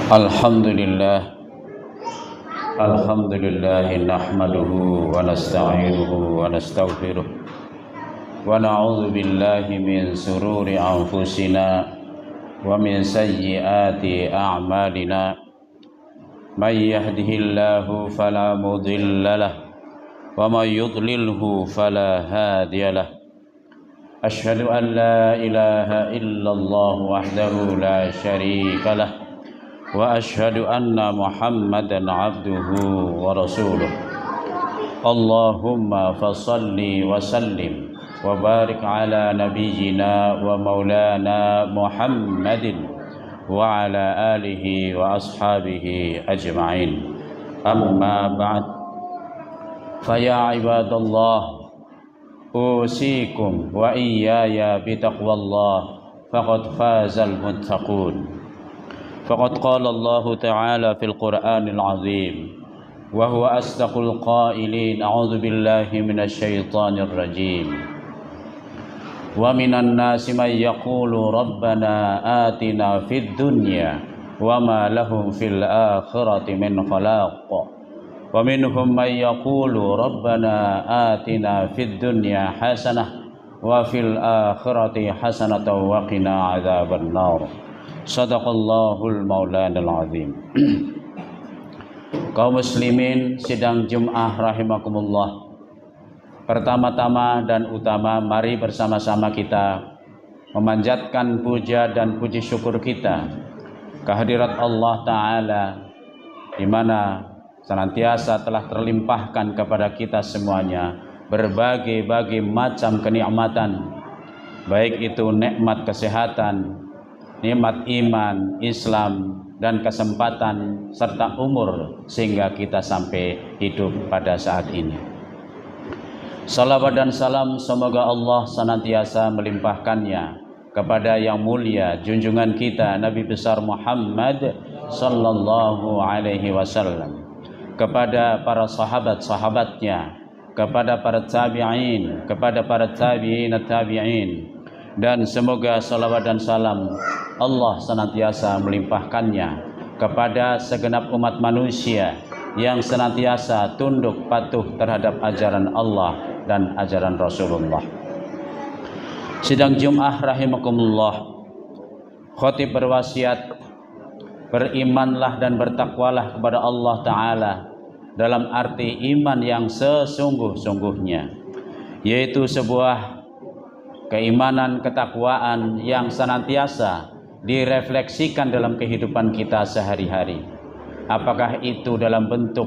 Alhamdulillah nahmaduhu wa nasta'inuhu wa nastaghfiruh wa na'udzu billahi min sururi anfusina wa min sayyiati a'malina may yahdihillahu fala mudilla lahu wa may yudlilhu fala hadiya lahu asyhadu an la ilaha illallah wahdahu la syarika lahu wa asyhadu anna Muhammadan abduhu wa rasuluh. Allahumma fassalli wa sallim wa barik ala nabiyyina wa maulana Muhammadin wa ala alihi wa ashabihi ajma'in. Amma ba'd, fa ya ibadallah, usikum wa iyaya bitaqwallah faqad fazal muttaqun. فقد قال الله تعالى في القرآن العظيم وهو أصدق القائلين أعوذ بالله من الشيطان الرجيم ومن الناس من يقول ربنا آتنا في الدنيا وما لهم في الآخرة من خلاق ومنهم من يقول ربنا آتنا في الدنيا حسنة وفي الآخرة حسنة وقنا عذاب النار. Sadaqallahul maulanal azim. Kaum muslimin sidang Jum'ah rahimakumullah. Pertama-tama dan utama, mari bersama-sama kita memanjatkan puja dan puji syukur kita kehadirat Allah Ta'ala, di mana senantiasa telah terlimpahkan kepada kita semuanya berbagai macam kenikmatan, baik itu nikmat kesehatan, nikmat iman, Islam, dan kesempatan serta umur sehingga kita sampai hidup pada saat ini. Salawat dan salam semoga Allah senantiasa melimpahkannya kepada yang mulia junjungan kita Nabi besar Muhammad sallallahu alaihi wasallam, kepada para sahabat-sahabatnya, kepada para tabi'in, kepada para tabi'in, dan semoga salawat dan salam Allah senantiasa melimpahkannya kepada segenap umat manusia yang senantiasa tunduk patuh terhadap ajaran Allah dan ajaran Rasulullah. Sidang Jum'ah rahimakumullah, khatib berwasiat, berimanlah dan bertakwalah kepada Allah Ta'ala dalam arti iman yang sesungguh-sungguhnya, yaitu sebuah keimanan, ketakwaan yang senantiasa direfleksikan dalam kehidupan kita sehari-hari. Apakah itu dalam bentuk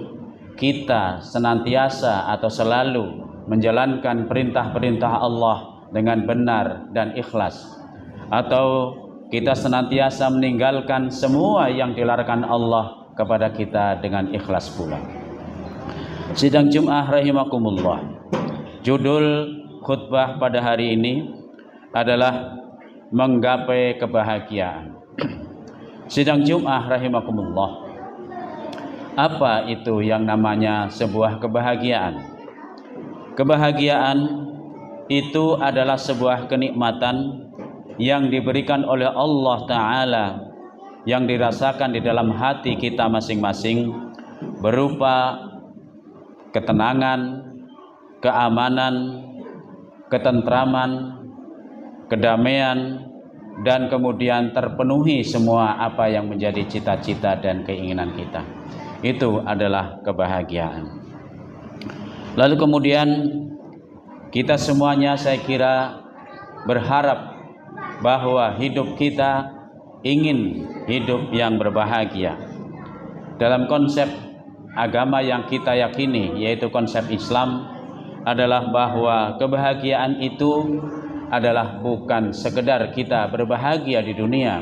kita senantiasa atau selalu menjalankan perintah-perintah Allah dengan benar dan ikhlas, atau kita senantiasa meninggalkan semua yang dilarangkan Allah kepada kita dengan ikhlas pula. Sidang Jum'ah rahimakumullah, judul khutbah pada hari ini adalah menggapai kebahagiaan. Sidang Jum'ah rahimakumullah, apa itu yang namanya sebuah kebahagiaan? Kebahagiaan itu adalah sebuah kenikmatan yang diberikan oleh Allah Ta'ala, yang dirasakan di dalam hati kita masing-masing, berupa ketenangan, keamanan, ketentraman, kedamaian, dan kemudian terpenuhi semua apa yang menjadi cita-cita dan keinginan kita. Itu adalah kebahagiaan. Lalu kemudian kita semuanya, saya kira, berharap bahwa hidup kita ingin hidup yang berbahagia. Dalam konsep agama yang kita yakini, yaitu konsep Islam, adalah bahwa kebahagiaan itu adalah bukan sekedar kita berbahagia di dunia,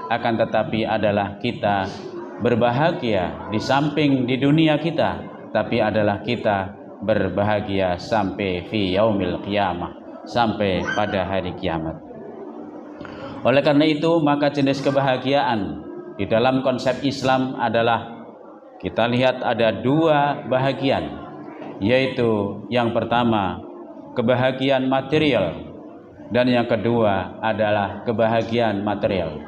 akan tetapi adalah kita berbahagia di samping di dunia kita, tapi adalah kita berbahagia sampai fi yaumil qiyamah, sampai pada hari kiamat. Oleh karena itu, maka jenis kebahagiaan di dalam konsep Islam adalah, kita lihat ada dua bahagian, yaitu yang pertama kebahagiaan material, dan yang kedua adalah kebahagiaan material.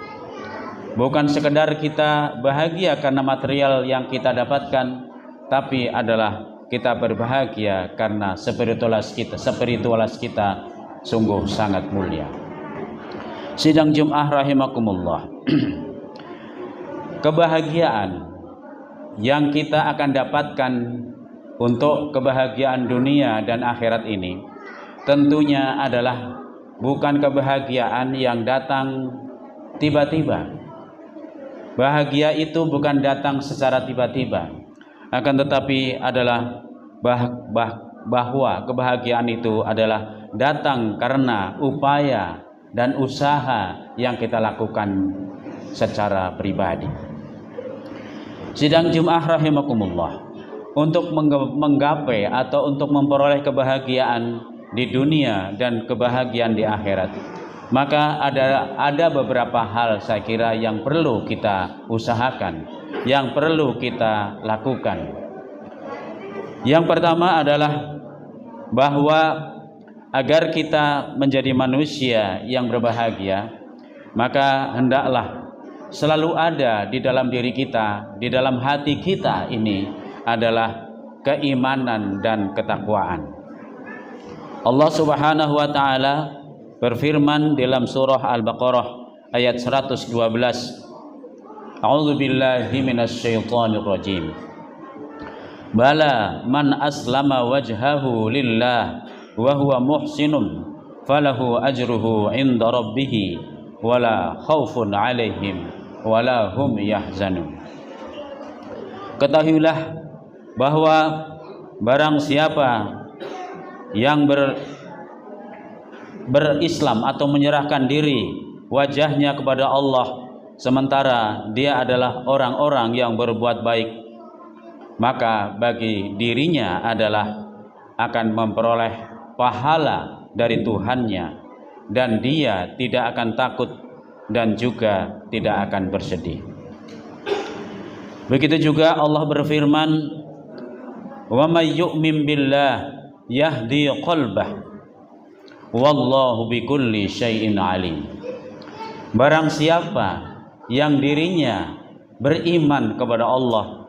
Bukan sekedar kita bahagia karena material yang kita dapatkan, tapi adalah kita berbahagia karena spiritualitas kita sungguh sangat mulia. Sidang Jumat rahimakumullah. Kebahagiaan yang kita akan dapatkan untuk kebahagiaan dunia dan akhirat ini tentunya adalah bukan kebahagiaan yang datang tiba-tiba. Bahagia itu bukan datang secara tiba-tiba, akan tetapi adalah bahwa kebahagiaan itu adalah datang karena upaya dan usaha yang kita lakukan secara pribadi. Sidang Jumat rahimakumullah, untuk menggapai atau untuk memperoleh kebahagiaan di dunia dan kebahagiaan di akhirat, maka ada beberapa hal saya kira yang perlu kita usahakan, yang perlu kita lakukan. Yang pertama adalah bahwa agar kita menjadi manusia yang berbahagia, maka hendaklah selalu ada di dalam diri kita, di dalam hati kita ini adalah keimanan dan ketakwaan. Allah Subhanahu wa taala berfirman dalam surah Al-Baqarah ayat 112. A'udzu billahi minasyaitonir rajim. Bala man aslama wajhahu lillah wa huwa muhsinun falahu ajruhu 'inda rabbih wala khaufun 'alaihim wala hum yahzanun. Ketahuilah bahwa barang siapa yang berislam atau menyerahkan diri wajahnya kepada Allah sementara dia adalah orang-orang yang berbuat baik, maka bagi dirinya adalah akan memperoleh pahala dari Tuhannya, dan dia tidak akan takut dan juga tidak akan bersedih. Begitu juga Allah berfirman, wa may yu'min billah yahdi qalbah wallahu bikulli syai'in alim. Barang siapa yang dirinya beriman kepada Allah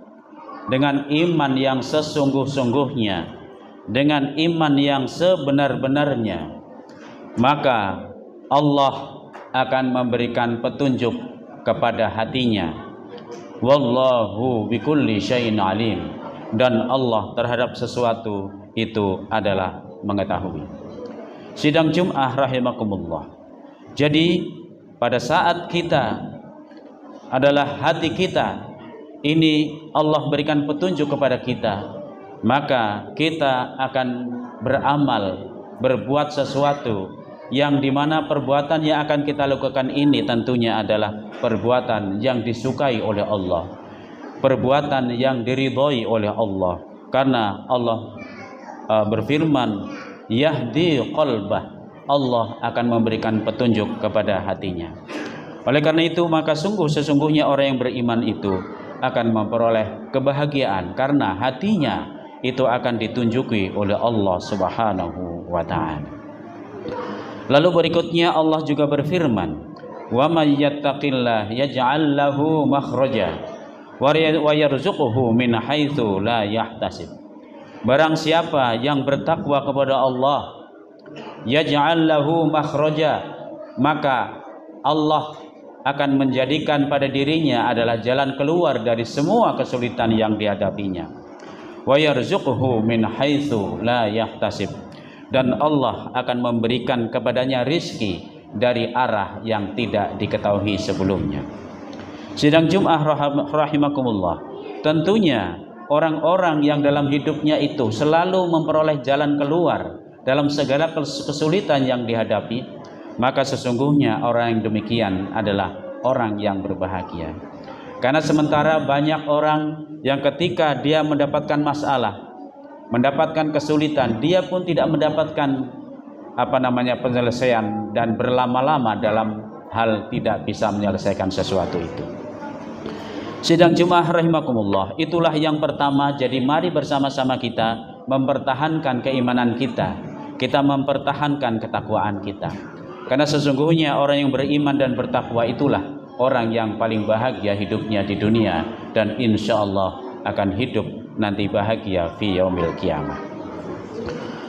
dengan iman yang sesungguh-sungguhnya, dengan iman yang sebenar-benarnya, maka Allah akan memberikan petunjuk kepada hatinya. Wallahu bikulli syai'in alim, dan Allah terhadap sesuatu itu adalah mengetahui. Sidang Jum'ah rahimakumullah. Jadi pada saat kita adalah hati kita ini Allah berikan petunjuk kepada kita, maka kita akan beramal, berbuat sesuatu yang dimana perbuatan yang akan kita lakukan ini tentunya adalah perbuatan yang disukai oleh Allah, perbuatan yang diridhoi oleh Allah, karena Allah berfirman, yahdi qalbah, Allah akan memberikan petunjuk kepada hatinya. Oleh karena itu maka sesungguhnya orang yang beriman itu akan memperoleh kebahagiaan karena hatinya itu akan ditunjuki oleh Allah Subhanahu wa taala. Lalu berikutnya Allah juga berfirman, wa may yattaqillah yaj'al lahu makhraja wa yarzuquhu min haitsu la yahtasib. Barang siapa yang bertakwa kepada Allah, yaj'al lahu makhraja, maka Allah akan menjadikan pada dirinya adalah jalan keluar dari semua kesulitan yang dihadapinya. Wa yarzuquhu min haitsu la yahtasib, dan Allah akan memberikan kepadanya rizki dari arah yang tidak diketahui sebelumnya. Sidang Jum'ah rahimakumullah, tentunya orang-orang yang dalam hidupnya itu selalu memperoleh jalan keluar dalam segala kesulitan yang dihadapi, maka sesungguhnya orang yang demikian adalah orang yang berbahagia. Karena sementara banyak orang yang ketika dia mendapatkan masalah, mendapatkan kesulitan, dia pun tidak mendapatkan penyelesaian dan berlama-lama dalam hal tidak bisa menyelesaikan sesuatu itu. Sidang Jum'ah rahimakumullah, itulah yang pertama. Jadi mari bersama-sama kita mempertahankan keimanan kita, kita mempertahankan ketakwaan kita. Karena sesungguhnya orang yang beriman dan bertakwa itulah orang yang paling bahagia hidupnya di dunia, dan insya Allah akan hidup nanti bahagia fi yaumil qiyamah.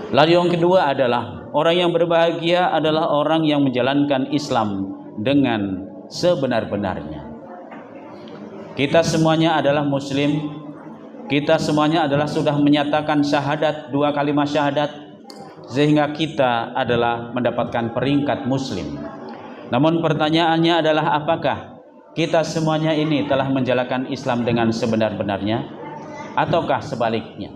Lalu yang kedua adalah orang yang berbahagia adalah orang yang menjalankan Islam dengan sebenar-benarnya. Kita semuanya adalah muslim, kita semuanya adalah sudah menyatakan syahadat, 2 kalimat syahadat, sehingga kita adalah mendapatkan peringkat muslim. Namun pertanyaannya adalah, apakah kita semuanya ini telah menjalankan Islam dengan sebenar-benarnya ataukah sebaliknya?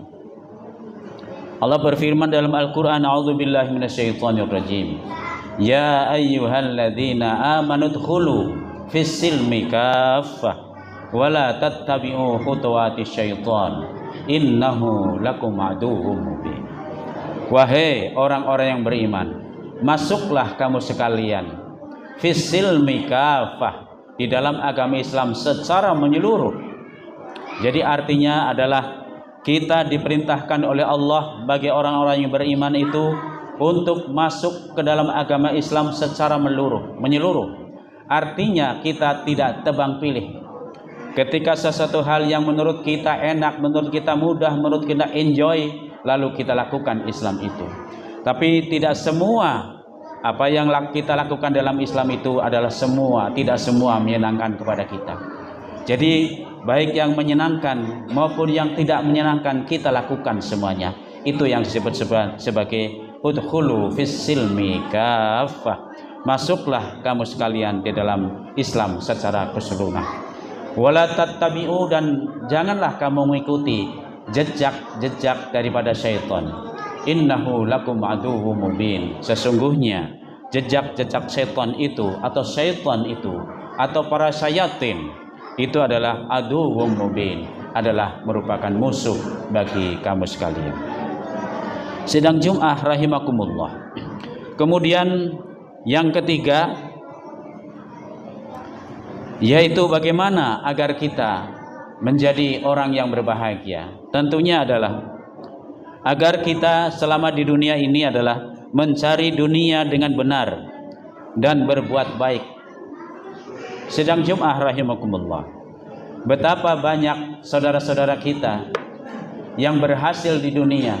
Allah berfirman dalam Al-Qur'an, a'udzubillahi minasyaitonirrajim, ya ayyuhalladzina amanu dkhulu fis-silmi kaffah wa la tattabi'u khutuwatis syaitan innahu lakum aduwwum mubin. Wahai orang-orang yang beriman, masuklah kamu sekalian fis-silmi kaffah, di dalam agama Islam secara menyeluruh. Jadi artinya adalah kita diperintahkan oleh Allah bagi orang-orang yang beriman itu untuk masuk ke dalam agama Islam secara menyeluruh. Artinya kita tidak tebang pilih. Ketika sesuatu hal yang menurut kita enak, menurut kita mudah, menurut kita enjoy, lalu kita lakukan Islam itu. Tapi tidak semua apa yang kita lakukan dalam Islam itu adalah tidak semua menyenangkan kepada kita. Jadi baik yang menyenangkan maupun yang tidak menyenangkan kita lakukan semuanya. Itu yang disebut sebagai udkhulu fis-silmi kaffah. Masuklah kamu sekalian di dalam Islam secara keseluruhan. Wala tattabi'u, dan janganlah kamu mengikuti jejak-jejak daripada syaitan. Innahu lakum aduwwum mubin. Sesungguhnya jejak-jejak syaitan itu atau para syayatin itu adalah aduwwum mubin, adalah merupakan musuh bagi kamu sekalian. Sidang Jumat rahimakumullah. Kemudian yang ketiga, yaitu bagaimana agar kita menjadi orang yang berbahagia. Tentunya adalah agar kita selama di dunia ini adalah mencari dunia dengan benar dan berbuat baik. Sidang Jumat rahimakumullah, betapa banyak saudara-saudara kita yang berhasil di dunia.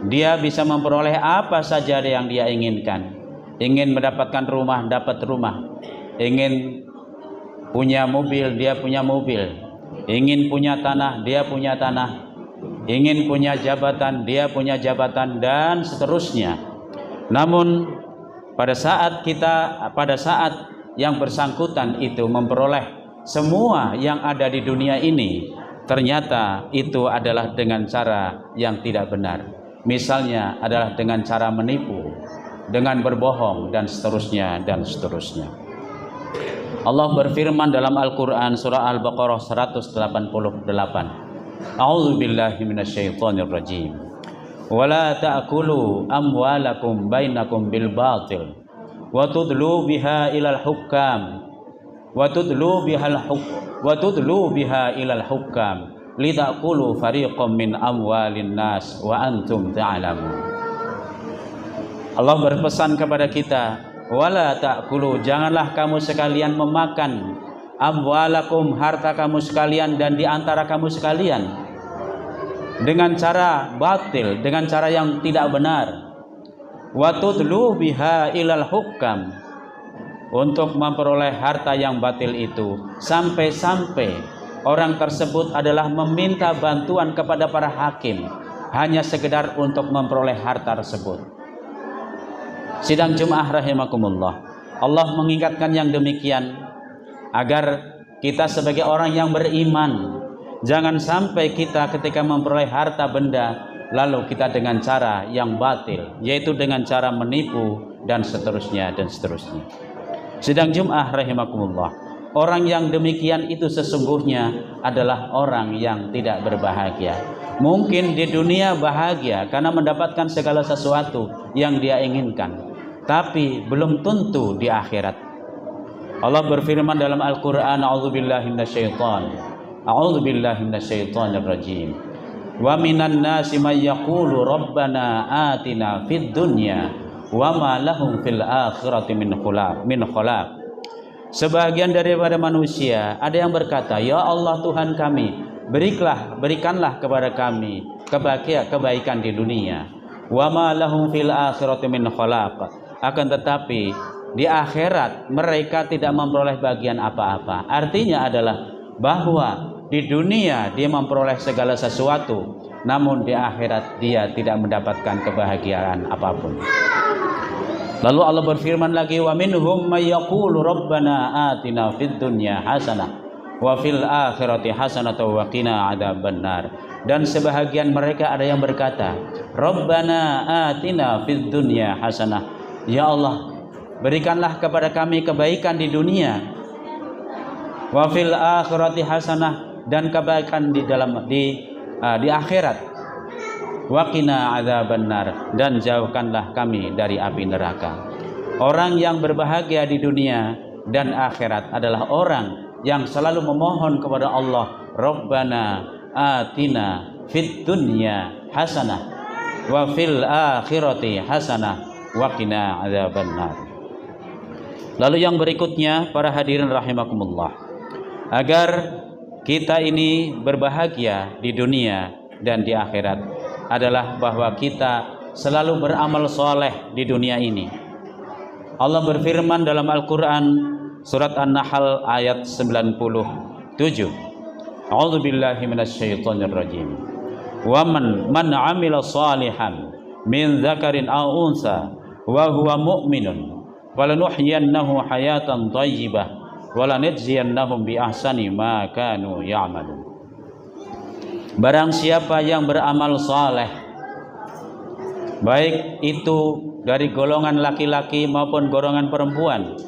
Dia bisa memperoleh apa saja yang dia inginkan. Ingin mendapatkan rumah, dapat rumah. Ingin punya mobil, dia punya mobil. Ingin punya tanah, dia punya tanah. Ingin punya jabatan, dia punya jabatan, dan seterusnya. Namun pada saat yang bersangkutan itu memperoleh semua yang ada di dunia ini, ternyata itu adalah dengan cara yang tidak benar. Misalnya adalah dengan cara menipu, dengan berbohong, dan seterusnya dan seterusnya. Allah berfirman dalam Al-Qur'an surah Al-Baqarah 188. A'udzubillahi minasyaitonirrajim. Wala ta'kulu amwalakum bainakum bil batil wa tudlu biha ilal hukam ilal hukam litakulu fariqam min amwalin nas wa antum ta'lamun. Allah berpesan kepada kita, wala ta'kulu, janganlah kamu sekalian memakan amwalakum, harta kamu sekalian, dan di antara kamu sekalian dengan cara batil, dengan cara yang tidak benar. Wa tudlu biha ilal hukam, untuk memperoleh harta yang batil itu sampai-sampai orang tersebut adalah meminta bantuan kepada para hakim hanya sekedar untuk memperoleh harta tersebut. Sidang Jumat rahimakumullah, Allah mengingatkan yang demikian agar kita sebagai orang yang beriman jangan sampai kita ketika memperoleh harta benda lalu kita dengan cara yang batil, yaitu dengan cara menipu dan seterusnya dan seterusnya. Sidang Jumat rahimakumullah, orang yang demikian itu sesungguhnya adalah orang yang tidak berbahagia. Mungkin di dunia bahagia karena mendapatkan segala sesuatu yang dia inginkan, tapi belum tentu di akhirat. Allah berfirman dalam Al-Qur'an, a'udzubillahi minasyaitonir rajim. Wa minan nasi may yaqulu rabbana atina fid dunya wa ma lahum fil akhirati min khalaq. sebagian daripada manusia ada yang berkata, ya Allah Tuhan kami, berikanlah kepada kami kebaikan di dunia. Wa ma lahum fil akhirati min khalaq. Akan tetapi di akhirat mereka tidak memperoleh bagian apa-apa. Artinya adalah bahwa di dunia dia memperoleh segala sesuatu, namun di akhirat dia tidak mendapatkan kebahagiaan apapun. Lalu Allah berfirman lagi, wa minhum may yaqulu rabbana atina fid dunya hasanah wa fil akhirati hasanah wa qina adzabannar. Dan sebahagian mereka ada yang berkata, rabbana atina fid dunya hasanah, ya Allah berikanlah kepada kami kebaikan di dunia, wa fil akhirati hasanah, dan kebaikan di akhirat, wa qina adzabannar, dan jauhkanlah kami dari api neraka. Orang yang berbahagia di dunia dan akhirat adalah orang yang selalu memohon kepada Allah, Rabbana atina fid dunya hasanah wa fil akhirati hasanah wa qina adzabannar. Lalu yang berikutnya, para hadirin rahimakumullah, agar kita ini berbahagia di dunia dan di akhirat adalah bahwa kita selalu beramal soleh di dunia ini. Allah berfirman dalam Al-Quran surat An-Nahl ayat 97, A'udzu billahi minasyaitonir rajim. Wa man 'amila shalihan min dzakarin aw unsa wa huwa mu'minun falanuhyiyannahu hayatan thayyibah wa lanajziyannahum bi ahsani ma kanu ya'malun. Barang siapa yang beramal saleh, baik itu dari golongan laki-laki maupun golongan perempuan,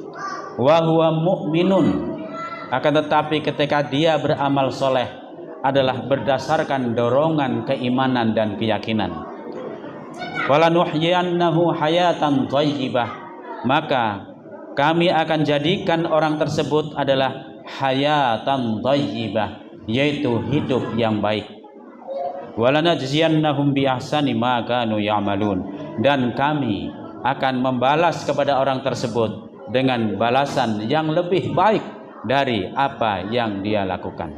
wa huwa mu'minun, akan tetapi ketika dia beramal soleh adalah berdasarkan dorongan keimanan dan keyakinan, falanuhyiyannahu hayatan thayyibah, maka kami akan jadikan orang tersebut adalah hayatan thayyibah, yaitu hidup yang baik, walanajziyannahum bi ahsani ma kanu ya'malun, dan kami akan membalas kepada orang tersebut dengan balasan yang lebih baik dari apa yang dia lakukan.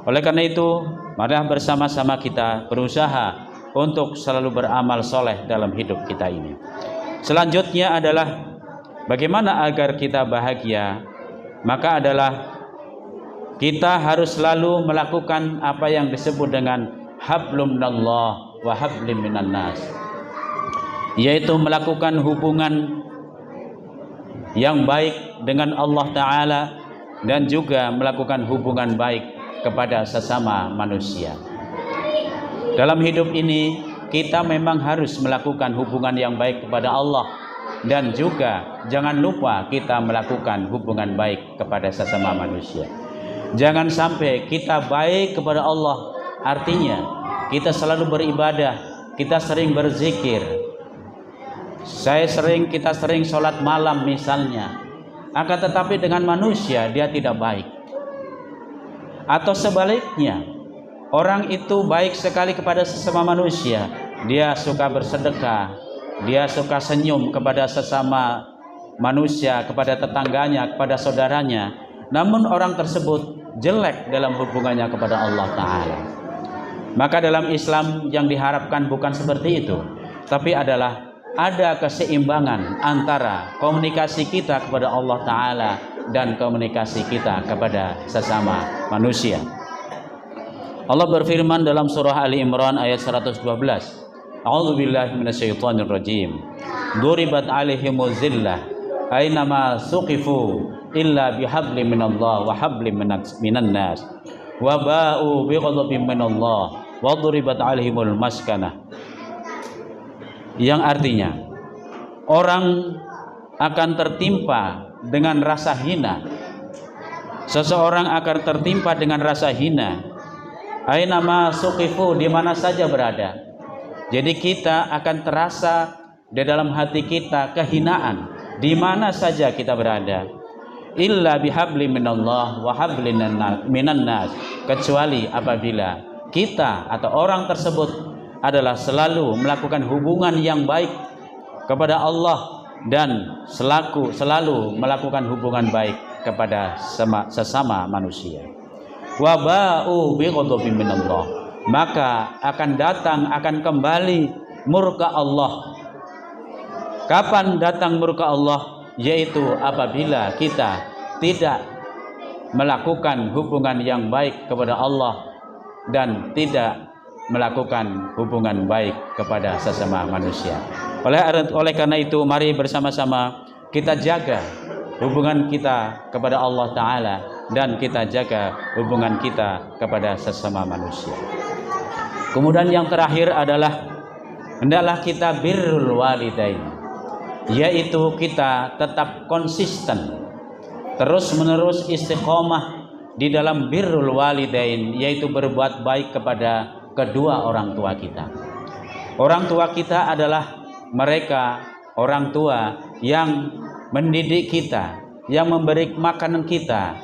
Oleh karena itu, mari bersama-sama kita berusaha untuk selalu beramal soleh dalam hidup kita ini. Selanjutnya adalah bagaimana agar kita bahagia, maka adalah kita harus selalu melakukan apa yang disebut dengan hablum minallah wa hablim minan nas, yaitu melakukan hubungan yang baik dengan Allah Ta'ala dan juga melakukan hubungan baik kepada sesama manusia. Dalam hidup ini kita memang harus melakukan hubungan yang baik kepada Allah, dan juga jangan lupa kita melakukan hubungan baik kepada sesama manusia. Jangan sampai kita baik kepada Allah, artinya kita selalu beribadah, kita sering berzikir, kita sering sholat malam misalnya, akan tetapi dengan manusia dia tidak baik. Atau sebaliknya, orang itu baik sekali kepada sesama manusia, dia suka bersedekah, dia suka senyum kepada sesama manusia, kepada tetangganya, kepada saudaranya, namun orang tersebut jelek dalam hubungannya kepada Allah Ta'ala. Maka dalam Islam yang diharapkan bukan seperti itu, tapi adalah ada keseimbangan antara komunikasi kita kepada Allah Ta'ala dan komunikasi kita kepada sesama manusia. Allah berfirman dalam surah Ali Imran ayat 112, A'udzu billahi minasyaitonir rajim. Duribat 'alaihimuz zillah aynama suqifu illa bihablin minallah wa hablin minan nas wa ba'u bighadabin minallah wa duribat 'alaihimul maskanah. Yang artinya, orang akan tertimpa dengan rasa hina. Seseorang akan tertimpa dengan rasa hina. Ainama suqifu, di mana saja berada. Jadi kita akan terasa di dalam hati kita kehinaan di mana saja kita berada. Illa bihabli minallah wa hablin minan nas, kecuali apabila kita atau orang tersebut adalah selalu melakukan hubungan yang baik kepada Allah dan selalu melakukan hubungan baik kepada sesama manusia. Wa ba'u bi ghadabin minallah, maka akan kembali murka Allah. Kapan datang murka Allah? Yaitu apabila kita tidak melakukan hubungan yang baik kepada Allah dan tidak melakukan hubungan baik kepada sesama manusia. Oleh karena itu, mari bersama-sama kita jaga hubungan kita kepada Allah Ta'ala dan kita jaga hubungan kita kepada sesama manusia. Kemudian yang terakhir adalah hendaklah kita birrul walidain, yaitu kita tetap konsisten terus-menerus istiqomah di dalam birrul walidain, yaitu berbuat baik kepada kedua orang tua kita. Orang tua kita adalah mereka orang tua yang mendidik kita, yang memberi makanan kita,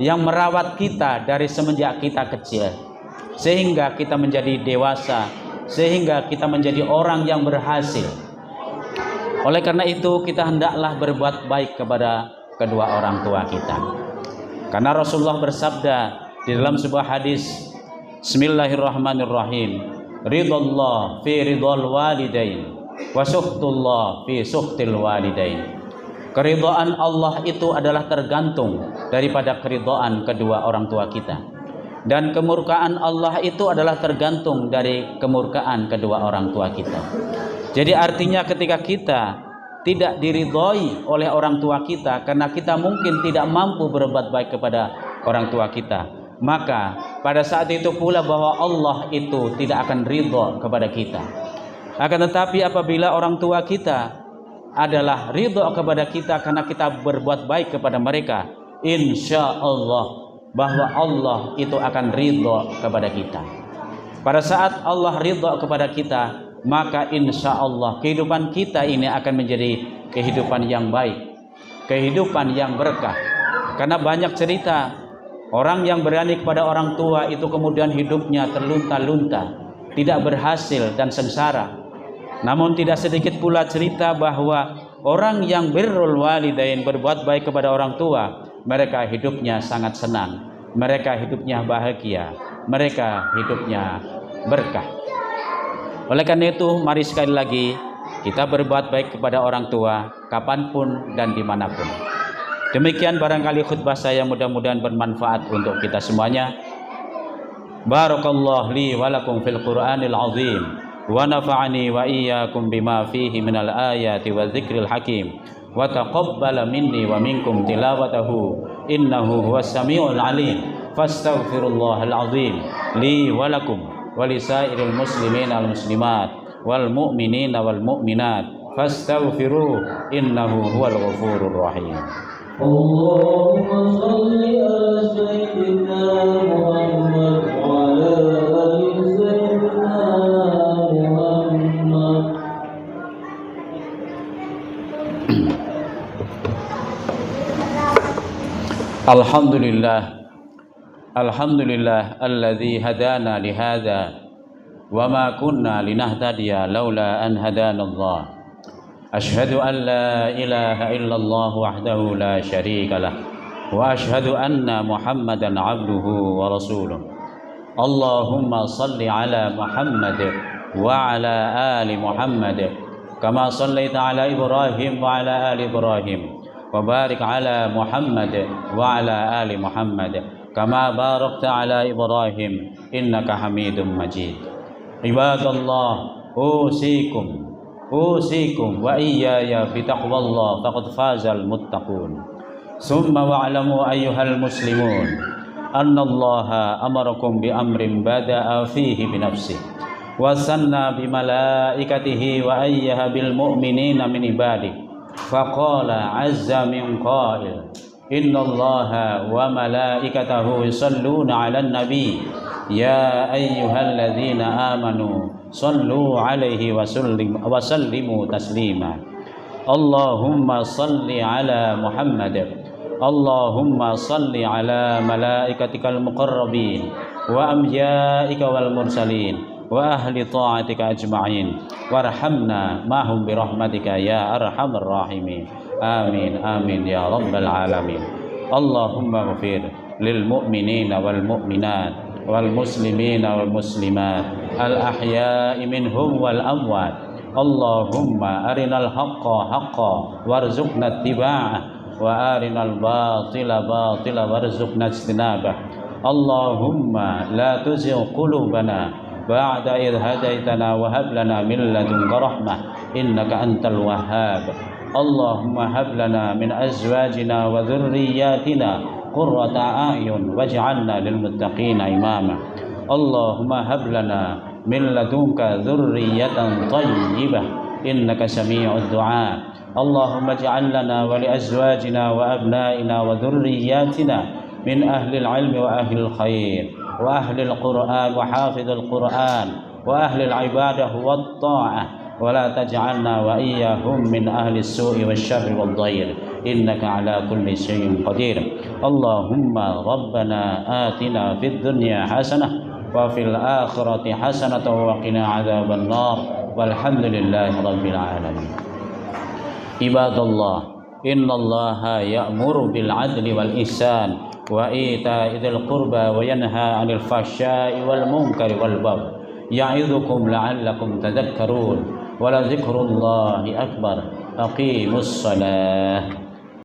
yang merawat kita dari semenjak kita kecil sehingga kita menjadi dewasa, sehingga kita menjadi orang yang berhasil. Oleh karena itu, kita hendaklah berbuat baik kepada kedua orang tua kita. Karena Rasulullah bersabda di dalam sebuah hadis, Bismillahirrahmanirrahim, ridallah fi ridal walidain wa sukhtullah fi sukhtil walidain. Keridhaan Allah itu adalah tergantung daripada keridhaan kedua orang tua kita, dan kemurkaan Allah itu adalah tergantung dari kemurkaan kedua orang tua kita. Jadi artinya ketika kita tidak diridhoi oleh orang tua kita karena kita mungkin tidak mampu berbuat baik kepada orang tua kita, maka pada saat itu pula bahwa Allah itu tidak akan ridho kepada kita. Akan tetapi apabila orang tua kita adalah ridho kepada kita karena kita berbuat baik kepada mereka, insya Allah bahwa Allah itu akan ridho kepada kita. Pada saat Allah ridho kepada kita, maka insya Allah kehidupan kita ini akan menjadi kehidupan yang baik, kehidupan yang berkah. Karena banyak cerita orang yang berani kepada orang tua itu kemudian hidupnya terlunta-lunta, tidak berhasil dan sengsara. Namun tidak sedikit pula cerita bahwa orang yang birrul walidain, berbuat baik kepada orang tua, mereka hidupnya sangat senang, mereka hidupnya bahagia, mereka hidupnya berkah. Oleh karena itu, mari sekali lagi kita berbuat baik kepada orang tua kapanpun dan dimanapun. Demikian barangkali khutbah saya, mudah-mudahan bermanfaat untuk kita semuanya. Barakallahu li wa lakum fil Qur'anil azim wa nafa'ani wa iyyakum bima fihi minal ayati wa dzikril hakim wa taqabbala minni wa minkum tilawatahu innahu huwas samiul alim. Fastaghfirullahal azim li wa lakum walisairil muslimin wal muslimat wal mu'minina wal mu'minat fastaghfiruhu innahu huwal ghafurur rahim. Allahumma shalli ala sayyidina Muhammad wa ala ali sayyidina Muhammad. Alhamdulillah alladzi hadana lihada wa ma kunna linahtadiya laula an hadanallah. Ashhadu an la ilaha illallah wahdahu la syarika lah wa ashhadu anna Muhammadan abduhu wa rasuluh. Allahumma salli ala Muhammad wa ala ali Muhammad kama sallaita ala Ibrahim wa ala ali Ibrahim wa barik ala Muhammad wa ala ali Muhammad kama barakta ala Ibrahim innaka Hamidum Majid. Ibadallah, usikum wa iyaya bitaqwallah faqad fazal muttaqun. Summa wa'lamu ayyuhal muslimun anna Allaha amarakum bi amrin bada'a fihi bi nafsihi wa sanna bi malaikatihi wa ayyaha bil mu'minina min ibadihi faqala azza min qail Inna Allaha wa malaikatahu yusalluna 'alan nabi ya ayyuhalladzina amanu sallu 'alaihi wa sallimu taslima. Allahumma salli 'ala Muhammad, Allahumma salli 'ala malaikatikal muqarrabin wa anbiya'ika wal mursalin wa ahli ta'atika ajma'in warhamna ma'hum birahmatika ya arhamar rahimin. Amin amin ya rabbal alamin. اللهم اغفر للمؤمنين والمؤمنات والمسلمين والمسلمات الأحياء منهم والأموات. اللهم أرنا الحق حقا وارزقنا اتباعه وأرنا الباطل باطلا وارزقنا اجتنابه. اللهم لا تزغ قلوبنا بعد إذ هديتنا وهب لنا من لدنك رحمة إنك أنت الوهاب. اللهم هب لنا من أزواجنا وذرياتنا قرة أعين واجعلنا للمتقين إماما. اللهم هب لنا من لدنك ذرية طيبة إنك سميع الدعاء. اللهم اجعل لنا ولأزواجنا وأبنائنا وذرياتنا من أهل العلم وأهل الخير وأهل القرآن وحافظ القرآن وأهل العبادة والطاعة، ولا تجعلنا وإياهم من أهل السوء والشر والضير إنك على كل شيء قدير. اللهم ربنا آتنا في الدنيا حسنة وفي الآخرة حسنة وقنا عذاب النار والحمد لله رب العالمين. عباد الله، إن الله يأمر بالعدل والإحسان وإيتاء ذي القربى وينهى عن الفحشاء والمنكر والبغي يعظكم لعلكم تذكرون ولذكر الله أكبر. أقيموا الصلاة.